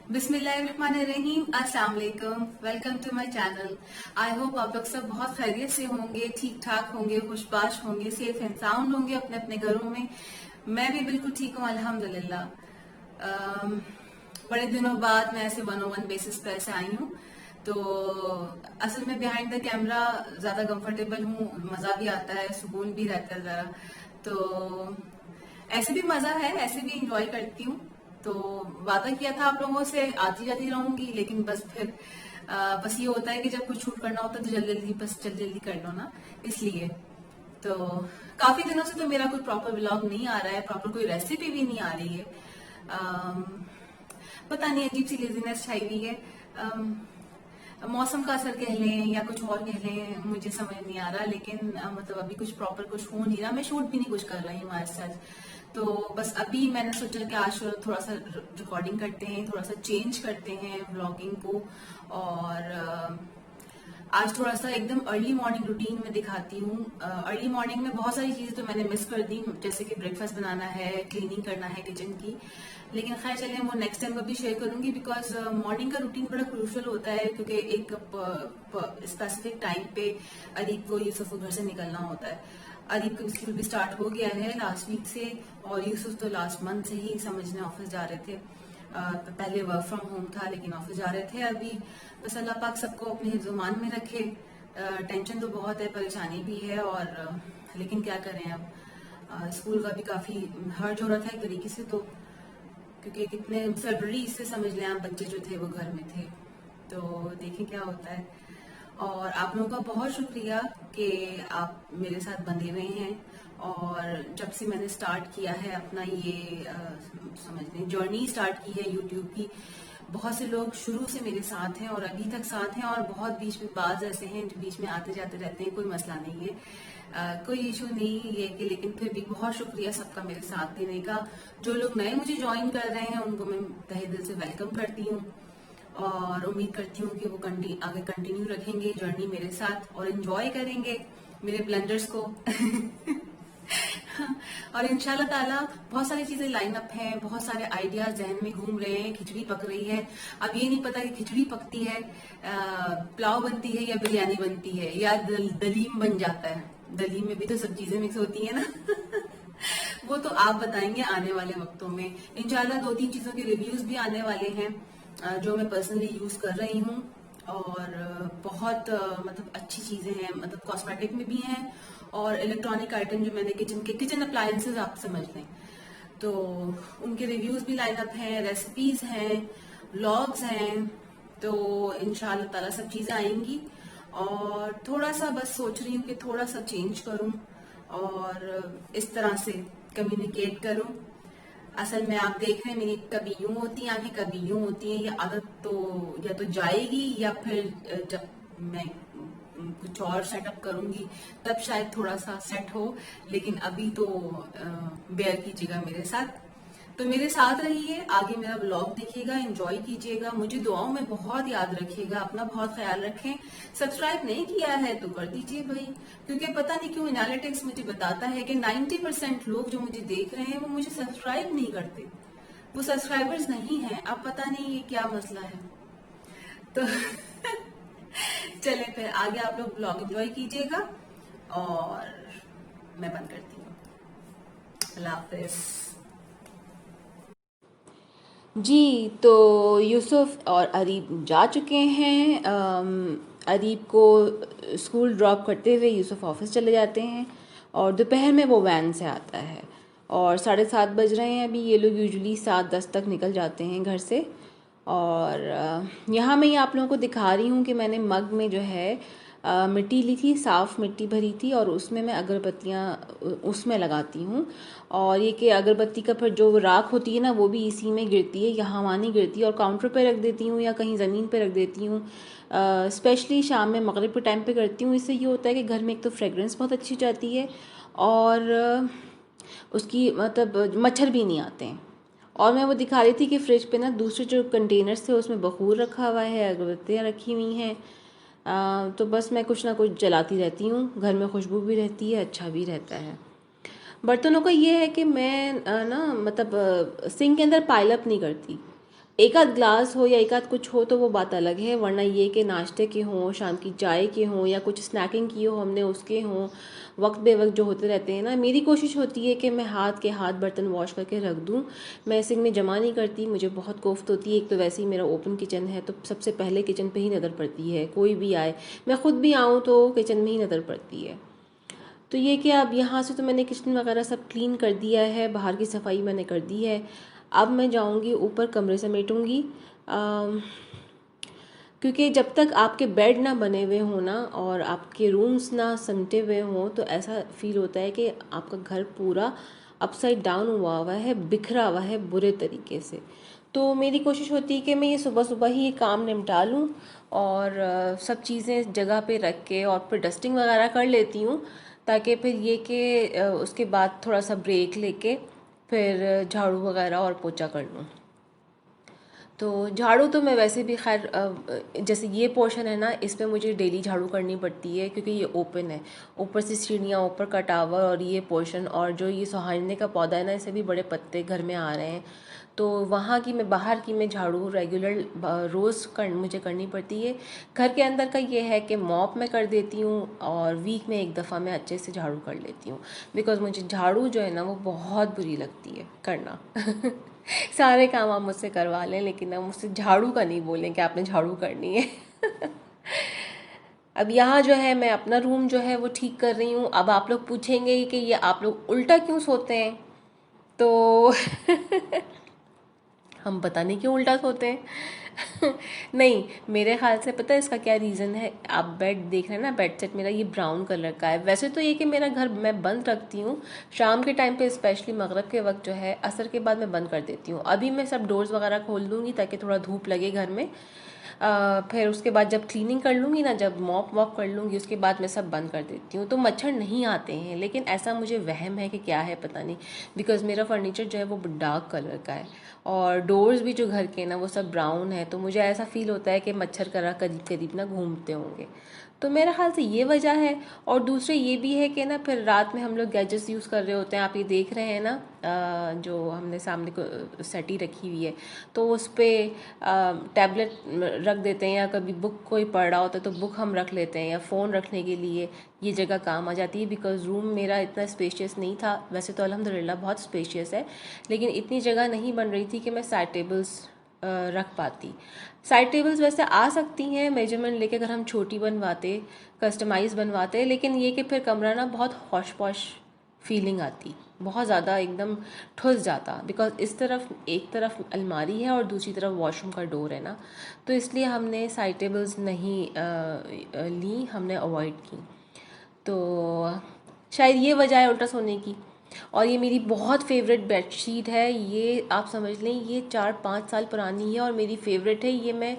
बिस्मिल्लाहिर्रहमानिर्रहीम, अस्सलाम वालेकुम। Welcome to my channel. I hope आप लोग सब बहुत खैरियत से होंगे, ठीक ठाक होंगे, खुशबाश होंगे, सेफ एंड साउंड होंगे अपने अपने घरों में। मैं भी बिल्कुल ठीक हूँ अल्हम्दुलिल्लाह। बड़े दिनों बाद मैं ऐसे 101 बेसिस पे ऐसे आई हूँ। तो असल में बिहाइंड द कैमरा ज्यादा कंफर्टेबल हूँ, मजा भी आता है, सुकून भी रहता है जरा। तो ऐसे भी मजा है, ऐसे भी इंजॉय करती हूँ। तो वादा किया था आप लोगों से आती जाती रहूंगी, लेकिन बस फिर बस ये होता है कि जब कुछ शूट करना होता है तो जल्दी जल्दी बस जल्दी जल्दी कर लो ना, इसलिए। तो काफी दिनों से तो मेरा कोई प्रॉपर व्लॉग नहीं आ रहा है, प्रॉपर कोई रेसिपी भी नहीं आ रही है। अम, पता नहीं, अजीब सी लेजीनेस छाई हुई है। मौसम का असर कह लें या कुछ और कह लें, मुझे समझ नहीं आ रहा। लेकिन मतलब अभी कुछ प्रॉपर कुछ हो नहीं रहा, मैं शूट भी नहीं कुछ कर रही हूँ आज सच। तो बस अभी मैंने सोचा कि आज थोड़ा सा रिकॉर्डिंग करते हैं, थोड़ा सा चेंज करते हैं व्लॉगिंग को। और आज थोड़ा सा एकदम अर्ली मॉर्निंग रूटीन में दिखाती हूँ। अर्ली मॉर्निंग में बहुत सारी चीजें तो मैंने मिस कर दी, जैसे कि ब्रेकफास्ट बनाना है, क्लीनिंग करना है किचन की। लेकिन खैर चलिए, वो नेक्स्ट टाइम कभी शेयर करूंगी, बिकॉज मॉर्निंग का रूटीन बड़ा क्रूशल होता है, क्योंकि एक स्पेसिफिक टाइम पे अदीब को यूसुफ को घर से निकलना होता है। अदीब का स्कूल भी स्टार्ट हो गया है लास्ट वीक से, और यूसुफ तो लास्ट मंथ से ही समझने ऑफिस जा रहे थे। पहले वर्क फ्रॉम होम था, लेकिन ऑफिस जा रहे थे अभी। बस अल्लाह पाक सबको अपने हिफ्ज़-ओ-मान में रखे। टेंशन तो बहुत है, परेशानी भी है, और लेकिन क्या करें अब। स्कूल का भी काफी हर्ज हो रहा था एक तरीके से, तो क्योंकि कितने फरवरी से समझ लें आप, बच्चे जो थे वो घर में थे। तो देखें क्या होता है। और आप लोगों का बहुत शुक्रिया कि आप मेरे साथ बंधे हुए हैं। और जब से मैंने स्टार्ट किया है अपना ये समझ लें जर्नी स्टार्ट की है यूट्यूब की, बहुत से लोग शुरू से मेरे साथ हैं और अभी तक साथ हैं, और बहुत बीच में बाज ऐसे हैं जो बीच में आते जाते रहते हैं, कोई मसला नहीं है। कोई इशू नहीं है कि, लेकिन फिर भी बहुत शुक्रिया सबका मेरे साथ देने का। जो लोग नए मुझे ज्वाइन कर रहे हैं उनको मैं तहे दिल से वेलकम करती हूँ, और उम्मीद करती हूँ कि वो आगे कंटिन्यू रखेंगे जर्नी मेरे साथ और एंजॉय करेंगे मेरे ब्लेंडर्स को। और इंशाल्लाह ताला बहुत सारी चीजें लाइन अप हैं, बहुत सारे आइडियाज जहन में घूम रहे हैं, खिचड़ी पक रही है। अब ये नहीं पता कि खिचड़ी पकती है, पुलाव बनती है, या बिरयानी बनती है, या दलीम बन जाता है। दलीम में भी तो सब चीजें मिक्स होती है ना। वो तो आप बताएंगे आने वाले वक्तों में। इंशाल्लाह 2-3 चीजों के रिव्यूज भी आने वाले हैं, जो मैं पर्सनली यूज कर रही हूँ। और बहुत मतलब अच्छी चीजें हैं, मतलब कॉस्मेटिक में भी हैं, और इलेक्ट्रॉनिक आइटम जो मैंने किचन अप्लायंसेस आप समझ लें, तो उनके रिव्यूज भी लाइन अप हैं, रेसिपीज हैं, व्लॉग्स हैं। तो इंशाल्लाह ताला सब चीजें आएंगी। और थोड़ा सा बस सोच रही हूँ कि थोड़ा सा चेंज करूँ और इस तरह से कम्युनिकेट करूँ। असल में आप देख रहे हैं मेरी कभी यूं होती है आंखें, कभी यूं होती है। ये आदत तो या तो जाएगी, या फिर जब मैं कुछ और सेटअप करूंगी तब शायद थोड़ा सा सेट हो। लेकिन अभी तो बेयर कीजिएगा मेरे साथ। तो मेरे साथ रहिए, आगे मेरा ब्लॉग देखिएगा, एंजॉय कीजिएगा, मुझे दुआओं में बहुत याद रखिएगा, अपना बहुत ख्याल रखें। सब्सक्राइब नहीं किया है तो कर दीजिए भाई, क्योंकि पता नहीं क्यों एनालिटिक्स मुझे बताता है कि 90% लोग जो मुझे देख रहे हैं वो मुझे सब्सक्राइब नहीं करते, वो सब्सक्राइबर्स नहीं है। अब पता नहीं ये क्या मसला है। तो चले फिर आगे आप लोग ब्लॉग एंजॉय कीजिएगा, और मैं बंद करती हूँ। अल्लाह हाफिज। जी, तो यूसुफ और अरीब जा चुके हैं। अरीब को स्कूल ड्रॉप करते हुए यूसुफ ऑफिस चले जाते हैं, और दोपहर में वो वैन से आता है। और 7:30 बज रहे हैं अभी। ये लोग यूजुअली 7:10 तक निकल जाते हैं घर से। और यहाँ मैं ये आप लोगों को दिखा रही हूँ कि मैंने मग में जो है मिट्टी ली थी, साफ़ मिट्टी भरी थी, और उसमें मैं अगरबत्तियाँ उसमें लगाती हूँ। और ये कि अगरबत्ती का फिर जो राख होती है ना, वो भी इसी में गिरती है, यहाँ वहाँ नहीं गिरती। और काउंटर पे रख देती हूँ या कहीं ज़मीन पे रख देती हूँ। स्पेशली शाम में मगरिब के टाइम पे करती हूँ। इससे ये होता है कि घर में एक तो फ्रेगरेंस बहुत अच्छी जाती है, और उसकी मतलब मच्छर भी नहीं आते हैं। और मैं वो दिखा रही थी कि फ्रिज पे ना दूसरे जो कंटेनर्स थे उसमें बखूर रखा हुआ है, अगरबत्तियाँ रखी हुई हैं। तो बस मैं कुछ ना कुछ जलाती रहती हूँ, घर में खुशबू भी रहती है, अच्छा भी रहता है। बर्तनों का ये है कि मैं ना मतलब सिंक के अंदर पाइल अप नहीं करती। एक आध ग्लास हो या एक आध कुछ हो तो वो बात अलग है, वरना ये कि नाश्ते के हों, शाम की चाय के हों या कुछ स्नैकिंग की हो हमने उसके हों, वक्त बे वक्त जो होते रहते हैं ना। मेरी कोशिश होती है कि मैं हाथ बर्तन वॉश करके रख दूं, मैं सिंक में जमा नहीं करती, मुझे बहुत कोफ्त होती है। एक तो वैसे ही मेरा ओपन किचन है तो सबसे पहले किचन पे ही नज़र पड़ती है, कोई भी आए, मैं खुद भी आऊँ तो किचन में ही नज़र पड़ती है। तो ये कि अब यहाँ से तो मैंने किचन वगैरह सब क्लीन कर दिया है, बाहर की सफाई मैंने कर दी है। अब मैं जाऊँगी ऊपर, कमरे समेटूँगी, क्योंकि जब तक आपके बेड ना बने हुए हों ना और आपके रूम्स ना समेटे हुए हों तो ऐसा फील होता है कि आपका घर पूरा अपसाइड डाउन हुआ हुआ है, बिखरा हुआ है बुरे तरीके से। तो मेरी कोशिश होती है कि मैं ये सुबह सुबह ही ये काम निपटा लूँ और सब चीज़ें जगह पे रख के और फिर डस्टिंग वगैरह कर लेती हूँ, ताकि फिर ये कि उसके बाद थोड़ा सा ब्रेक लेके फिर झाड़ू वगैरह और पोछा कर लूँ। तो झाड़ू तो मैं वैसे भी खैर जैसे ये पोर्शन है ना, इस पे मुझे डेली झाड़ू करनी पड़ती है क्योंकि ये ओपन है, ऊपर से सीढ़ियाँ, ऊपर का टावर और ये पोर्शन, और जो ये सुहाने का पौधा है ना, इससे भी बड़े पत्ते घर में आ रहे हैं। तो वहाँ की मैं, बाहर की मैं झाड़ू रेगुलर रोज़ मुझे करनी पड़ती है। घर के अंदर का ये है कि मॉप मैं कर देती हूँ और वीक में एक दफ़ा मैं अच्छे से झाड़ू कर लेती हूँ, बिकॉज़ मुझे झाड़ू जो है ना वो बहुत बुरी लगती है करना। सारे काम आप मुझसे करवा लें लेकिन आप मुझसे झाड़ू का नहीं बोलें कि आपने झाड़ू करनी है। अब यहाँ जो है मैं अपना रूम जो है वो ठीक कर रही हूँ। अब आप लोग पूछेंगे कि ये आप लोग उल्टा क्यों सोते हैं, तो हम पता नहीं क्यों उल्टा सोते हैं। नहीं, मेरे ख्याल से पता है इसका क्या रीज़न है। आप बेड देख रहे हैं ना, बेड सेट मेरा ये ब्राउन कलर का है। वैसे तो ये कि मेरा घर मैं बंद रखती हूँ शाम के टाइम पे, स्पेशली मगरिब के वक्त जो है, असर के बाद मैं बंद कर देती हूँ। अभी मैं सब डोर्स वगैरह खोल दूँगी ताकि थोड़ा धूप लगे घर में। फिर उसके बाद जब क्लीनिंग कर लूँगी ना, जब मॉप वॉप कर लूँगी, उसके बाद मैं सब बंद कर देती हूँ, तो मच्छर नहीं आते हैं। लेकिन ऐसा मुझे वहम है कि क्या है पता नहीं, बिकॉज़ मेरा फर्नीचर जो है वो डार्क कलर का है और डोर्स भी जो घर के ना वो सब ब्राउन है, तो मुझे ऐसा फील होता है कि मच्छर करा करीब करीब ना घूमते होंगे। तो मेरे ख्याल से ये वजह है। और दूसरे ये भी है कि ना फिर रात में हम लोग गैजेट्स यूज़ कर रहे होते हैं। आप ये देख रहे हैं ना, जो हमने सामने को सेटी रखी हुई है, तो उस पर टैबलेट रख देते हैं, या कभी बुक कोई पढ़ रहा होता है तो बुक हम रख लेते हैं, या फ़ोन रखने के लिए ये जगह काम आ जाती है। बिकॉज़ रूम मेरा इतना स्पेशियस नहीं था, वैसे तो अल्हम्दुलिल्लाह बहुत स्पेशियस है, लेकिन इतनी जगह नहीं बन रही थी कि मैं साइड टेबल्स रख पाती। साइड टेबल्स वैसे आ सकती हैं मेजरमेंट लेके अगर हम छोटी बनवाते, कस्टमाइज़ बनवाते, लेकिन ये कि फिर कमरा ना बहुत हौश पौश फीलिंग आती, बहुत ज़्यादा एकदम ठुस जाता। बिकॉज इस तरफ, एक तरफ अलमारी है और दूसरी तरफ वॉशरूम का डोर है ना, तो इसलिए हमने साइड टेबल्स नहीं ली, हमने अवॉइड की। तो शायद ये वजह है उल्टा सोने की। और ये मेरी बहुत फेवरेट बेडशीट है, ये आप समझ लें ये 4-5 साल पुरानी है और मेरी फेवरेट है। ये मैं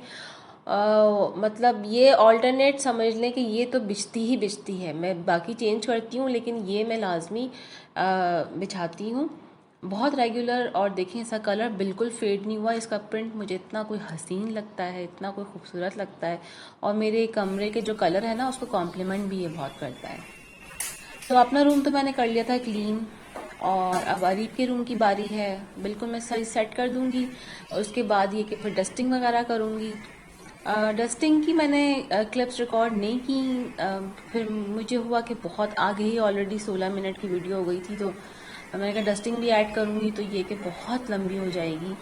मतलब ये ऑल्टरनेट समझ लें कि ये तो बिछती ही बिछती है, मैं बाकी चेंज करती हूँ लेकिन ये मैं लाजमी बिछाती हूँ, बहुत रेगुलर। और देखें इसका कलर बिल्कुल फेड नहीं हुआ, इसका प्रिंट मुझे इतना कोई हसीन लगता है, इतना कोई खूबसूरत लगता है, और मेरे कमरे के जो कलर है ना उसको कॉम्प्लीमेंट भी ये बहुत करता है। तो अपना रूम तो मैंने कर लिया था क्लीन, और अब अरीब के रूम की बारी है। बिल्कुल मैं सारी सेट कर दूंगी और उसके बाद ये कि फिर डस्टिंग वगैरह करूंगी। डस्टिंग की मैंने क्लिप्स रिकॉर्ड नहीं की, फिर मुझे हुआ कि बहुत आ गई, ऑलरेडी 16 मिनट की वीडियो हो गई थी, तो मैंने कहा डस्टिंग भी ऐड करूंगी तो ये कि बहुत लंबी हो जाएगी,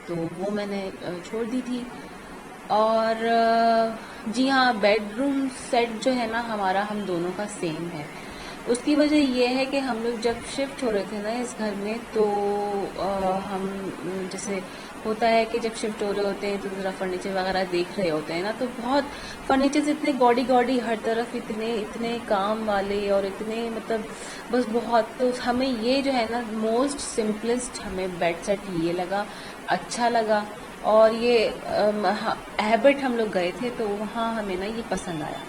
तो वो मैंने छोड़ दी थी। और जी हाँ, बेडरूम सेट जो है ना हमारा, हम दोनों का सेम है। उसकी वजह ये है कि हम लोग जब शिफ्ट हो रहे थे ना इस घर में, तो हम जैसे होता है कि जब शिफ्ट हो रहे होते हैं तो ज़रा फर्नीचर वगैरह देख रहे होते हैं ना, तो बहुत फर्नीचर इतने गॉडी गॉडी हर तरफ, इतने इतने काम वाले और इतने मतलब बस बहुत। तो हमें ये जो है ना मोस्ट सिंपलेस्ट हमें बेड सेट ये लगा, अच्छा लगा। और ये हैबिट हम लोग गए थे तो वहाँ हमें ना ये पसंद आया।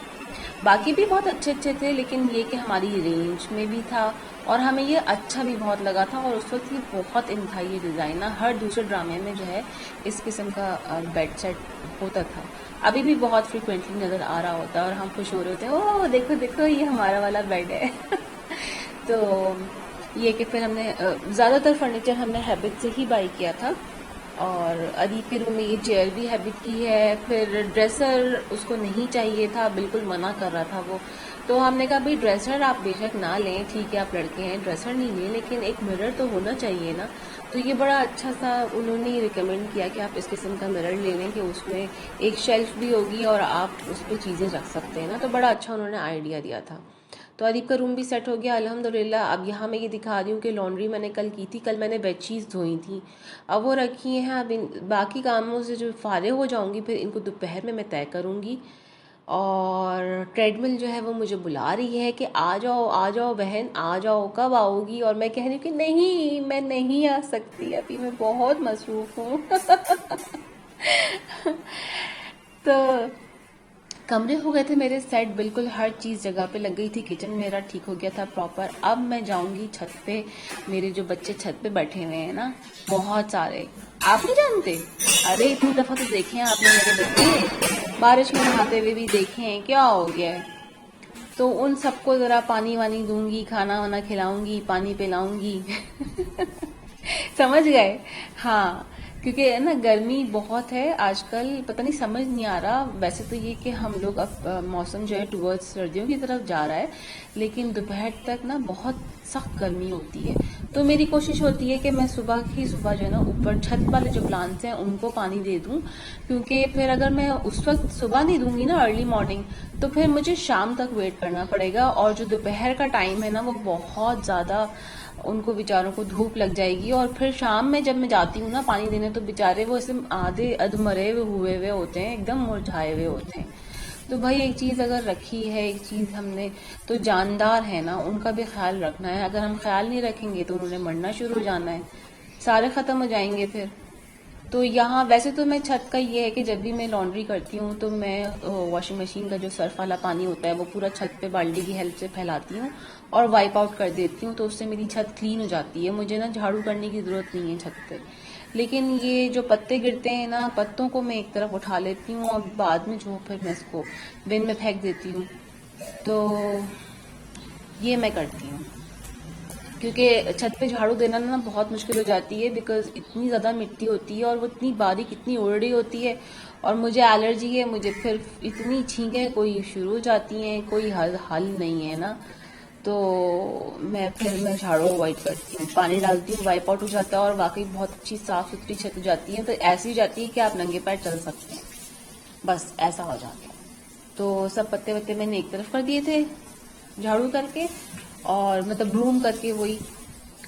बाकी भी बहुत अच्छे अच्छे थे, लेकिन ये कि हमारी रेंज में भी था और हमें ये अच्छा भी बहुत लगा था। और उस वक्त ये बहुत इंतहाई ये डिज़ाइन ना हर दूसरे ड्रामे में जो है इस किस्म का बेड सेट होता था, अभी भी बहुत फ्रिक्वेंटली नज़र आ रहा होता है और हम खुश हो रहे होते हैं, ओह देखो देखो ये हमारा वाला बेड है। तो ये कि फिर हमने ज़्यादातर फर्नीचर हमने हैबिट से ही बाई किया था, और अदीब के रूम में ये चेयर भी हैबिट की है। फिर ड्रेसर उसको नहीं चाहिए था, बिल्कुल मना कर रहा था वो। तो हमने कहा भाई ड्रेसर आप बेशक ना लें, ठीक है आप लड़के हैं, ड्रेसर नहीं लें, लेकिन एक मिरर तो होना चाहिए ना। तो ये बड़ा अच्छा सा उन्होंने रिकमेंड किया कि आप इस किस्म का मिरर ले लें कि उसमें एक शेल्फ भी होगी और आप उस पर चीज़ें रख सकते हैं ना। तो बड़ा अच्छा उन्होंने आइडिया दिया था। तो अदीब का रूम भी सेट हो गया अल्हम्दुलिल्लाह। अब यहाँ मैं ये दिखा रही हूँ कि लॉन्ड्री मैंने कल की थी, कल मैंने बेडशीट्स धोई थी, अब वो रखी हैं। अब इन बाकी कामों से जो फारिग हो जाऊँगी फिर इनको दोपहर में मैं तय करूँगी। और ट्रेडमिल जो है वो मुझे बुला रही है कि आ जाओ बहन, आ जाओ, कब आओगी? और मैं कह रही हूँ कि नहीं, मैं नहीं आ सकती, अभी मैं बहुत मसरूफ़ हूँ। तो कमरे हो गए थे मेरे सेट, बिल्कुल हर चीज़ जगह पे लग गई थी, किचन मेरा ठीक हो गया था प्रॉपर। अब मैं जाऊंगी छत पे। मेरे जो बच्चे छत पे बैठे हुए हैं ना, बहुत सारे, आप नहीं जानते? अरे इतनी दफ़ा तो देखे हैं आपने मेरे बच्चे, बारिश में नहाते हुए भी देखे हैं, क्या हो गया है? तो उन सबको ज़रा पानी वानी दूंगी, खाना वाना खिलाऊंगी, पानी पिलाऊंगी। समझ गए? हाँ, क्योंकि है ना गर्मी बहुत है आजकल, पता नहीं समझ नहीं आ रहा। वैसे तो ये कि हम लोग अब मौसम जो है टुवर्ड्स सर्दियों की तरफ जा रहा है, लेकिन दोपहर तक ना बहुत सख्त गर्मी होती है। तो मेरी कोशिश होती है कि मैं सुबह जो है ना ऊपर छत वाले जो प्लांट्स हैं उनको पानी दे दूं, क्योंकि फिर अगर मैं उस वक्त सुबह नहीं दूंगी ना अर्ली मॉर्निंग, तो फिर मुझे शाम तक वेट करना पड़ेगा। और जो दोपहर का टाइम है ना वो बहुत ज़्यादा उनको बेचारों को धूप लग जाएगी। और फिर शाम में जब मैं जाती हूँ ना पानी देने, तो बेचारे वो ऐसे आधे अधमरे हुए होते हैं, एकदम मुरझाए हुए होते हैं। तो भाई एक चीज़ अगर रखी है, एक चीज़ हमने, तो जानदार है ना, उनका भी ख्याल रखना है। अगर हम ख्याल नहीं रखेंगे तो उन्होंने मरना शुरू हो जाना है, सारे ख़त्म हो जाएंगे फिर। तो यहाँ वैसे तो मैं छत का ये है कि जब भी मैं लॉन्ड्री करती हूँ तो मैं वॉशिंग मशीन का जो सर्फ वाला पानी होता है वो पूरा छत पे बाल्टी की हेल्प से फैलाती हूँ और वाइप आउट कर देती हूँ, तो उससे मेरी छत क्लीन हो जाती है। मुझे ना झाड़ू करने की ज़रूरत नहीं है छत पे। लेकिन ये जो पत्ते गिरते हैं ना, पत्तों को मैं एक तरफ उठा लेती हूँ और बाद में जो फिर मैं इसको बिन में फेंक देती हूँ। तो ये मैं करती हूँ, क्योंकि छत पे झाड़ू देना ना बहुत मुश्किल हो जाती है, बिकॉज इतनी ज़्यादा मिट्टी होती है और वो इतनी बारीक, इतनी उड़ रही होती है। और मुझे एलर्जी है, मुझे फिर इतनी छींकें कोई शुरू हो जाती हैं, कोई हल नहीं है ना। तो मैं झाड़ू अवॉइड करती हूँ, पानी डालती हूँ, वाइप आउट हो जाता है और वाकई बहुत अच्छी साफ़ सुथरी छत हो जाती है। तो ऐसी हो जाती है कि आप नंगे पैर चल सकते हैं, बस ऐसा हो जाता है। तो सब पत्ते वत्ते मैंने एक तरफ कर दिए थे झाड़ू करके, और मतलब ब्रूम करके वही।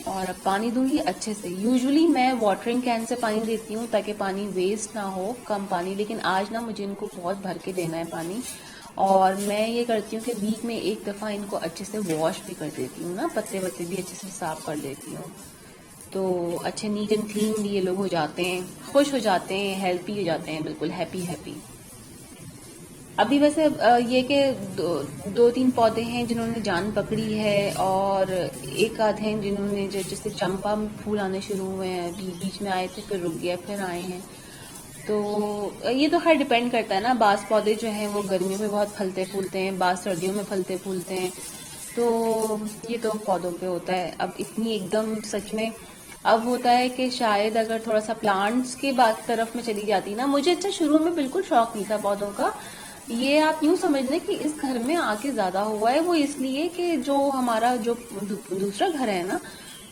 और अब पानी दूंगी अच्छे से। यूजुअली मैं वाटरिंग कैन से पानी देती हूँ ताकि पानी वेस्ट ना हो, कम पानी। लेकिन आज ना मुझे इनको बहुत भर के देना है पानी, और मैं ये करती हूँ कि वीक में एक दफ़ा इनको अच्छे से वॉश भी कर देती हूँ ना, पत्ते वत्ते भी अच्छे से साफ कर देती हूँ। तो अच्छे नीट एंड क्लीन भी ये लोग हो जाते हैं, खुश हो जाते हैं, हेल्पी हो जाते हैं, बिल्कुल हैप्पी हैप्पी। अभी वैसे ये कि दो तीन पौधे हैं जिन्होंने जान पकड़ी है, और एक आध हैं जिन्होंने जैसे चंपा में फूल आने शुरू हुए हैं, बीच में आए थे फिर रुक गया, फिर आए हैं। तो ये तो खैर डिपेंड करता है ना, बाज़ पौधे जो हैं वो गर्मियों में बहुत फलते फूलते हैं, बाज़ सर्दियों में फलते फूलते हैं। तो ये तो पौधों पे होता है। अब इतनी एकदम सच में अब होता है कि शायद अगर थोड़ा सा प्लांट्स के बाद तरफ में चली जाती ना, मुझे अच्छा शुरू में बिल्कुल शौक नहीं था पौधों का। ये आप यूं समझ लें कि इस घर में आके ज्यादा हुआ है, वो इसलिए कि जो हमारा जो दूसरा घर है ना,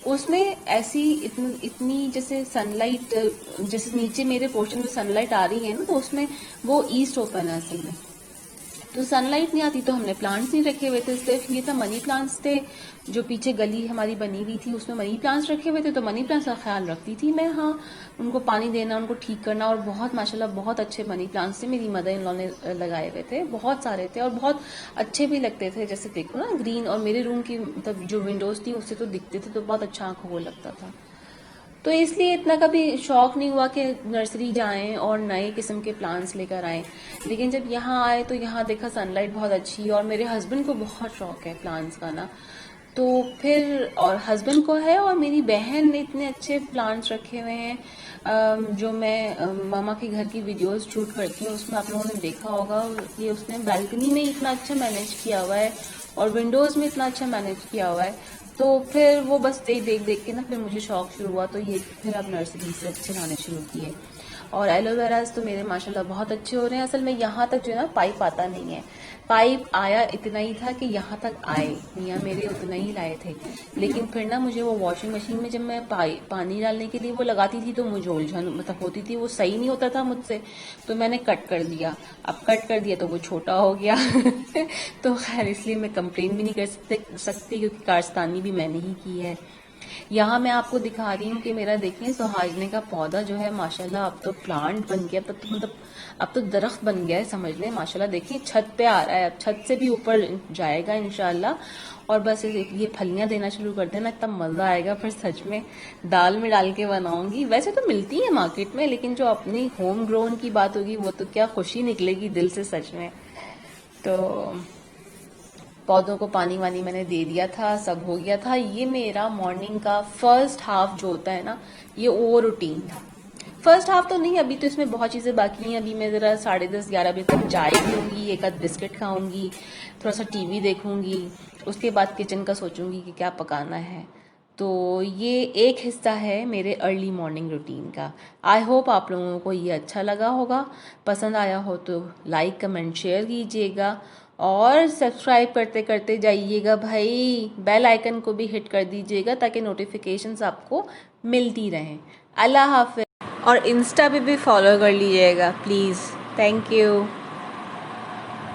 उसमें ऐसी इतनी जैसे सनलाइट, जैसे नीचे मेरे पोर्शन में सनलाइट आ रही है ना, तो उसमें वो ईस्ट ओपन है असल में, तो सनलाइट नहीं आती, तो हमने प्लांट्स नहीं रखे हुए थे। सिर्फ ये था मनी प्लांट्स थे, जो पीछे गली हमारी बनी हुई थी उसमें मनी प्लांट्स रखे हुए थे, तो मनी प्लांट्स का ख्याल रखती थी मैं। हाँ, उनको पानी देना, उनको ठीक करना, और बहुत माशाल्लाह बहुत अच्छे मनी प्लांट्स थे, मेरी मदर इन लॉ ने लगाए हुए थे, बहुत सारे थे और बहुत अच्छे भी लगते थे। जैसे देखो ना ग्रीन, और मेरे रूम की मतलब जो विंडोज थी उससे तो दिखते थे, तो बहुत अच्छा आंखों को लगता था। तो इसलिए इतना कभी शौक नहीं हुआ कि नर्सरी जाएं और नए किस्म के प्लांट्स लेकर आएं। लेकिन जब यहाँ आए तो यहाँ देखा सनलाइट बहुत अच्छी, और मेरे हस्बैंड को बहुत शौक है प्लांट्स का ना, तो फिर, और हस्बैंड को है, और मेरी बहन ने इतने अच्छे प्लांट्स रखे हुए हैं। जो मैं मामा के घर की वीडियोस शूट करती हूँ उसमें आप लोगों ने देखा होगा, ये उसने बालकनी में इतना अच्छा मैनेज किया हुआ है और विंडोज में इतना अच्छा मैनेज किया हुआ है। तो फिर वो बस देख देख के ना फिर मुझे शौक शुरू हुआ, तो ये फिर अब नर्सरी से चलाने शुरू किए। और एलोवेराज तो मेरे माशाल्लाह बहुत अच्छे हो रहे हैं। असल में यहाँ तक जो है ना पाइप आता नहीं है, पाइप आया इतना ही था कि यहाँ तक आए, मियाँ मेरे उतना ही लाए थे। लेकिन फिर ना मुझे वो वॉशिंग मशीन में जब मैं पानी डालने के लिए वो लगाती थी तो मुझे उलझन मतलब होती थी, वो सही नहीं होता था मुझसे, तो मैंने कट कर दिया। अब कट कर दिया तो वो छोटा हो गया तो खैर इसलिए मैं कंप्लेन भी नहीं कर सकती क्योंकि कारस्तानी भी मैंने ही की है। यहाँ मैं आपको दिखा रही हूँ कि मेरा देखिए सुहाजने का पौधा जो है माशाल्लाह अब तो प्लांट बन गया, अब तो दरख्त बन गया है समझ लें माशाल्लाह। देखिए छत पे आ रहा है, अब छत से भी ऊपर जाएगा इंशाल्लाह। और बस ये फलियां देना शुरू कर देना, इतना मजा आएगा फिर सच में। दाल में डाल के बनाऊंगी, वैसे तो मिलती है मार्केट में, लेकिन जो अपनी होम ग्रोन की बात होगी वो तो क्या खुशी निकलेगी दिल से सच में। तो पौधों को पानी वानी मैंने दे दिया था, सब हो गया था। ये मेरा मॉर्निंग का फर्स्ट हाफ जो होता है ना, ये वो रूटीन था। फर्स्ट हाफ तो नहीं, अभी तो इसमें बहुत चीज़ें बाकी हैं। अभी मैं ज़रा 10:30-11 बजे तक चाय पीऊँगी, एक आध बिस्किट खाऊंगी, थोड़ा सा टीवी देखूंगी, उसके बाद किचन का सोचूंगी कि क्या पकाना है। तो ये एक हिस्सा है मेरे अर्ली मॉर्निंग रूटीन का। आई होप आप लोगों को ये अच्छा लगा होगा। पसंद आया हो तो लाइक कमेंट शेयर कीजिएगा और सब्सक्राइब करते करते जाइएगा भाई, बेल आइकन को भी हिट कर दीजिएगा ताकि नोटिफिकेशंस आपको मिलती रहें। अल्लाह हाफिज़। और इंस्टा पे भी फॉलो कर लीजिएगा प्लीज़। Thank you.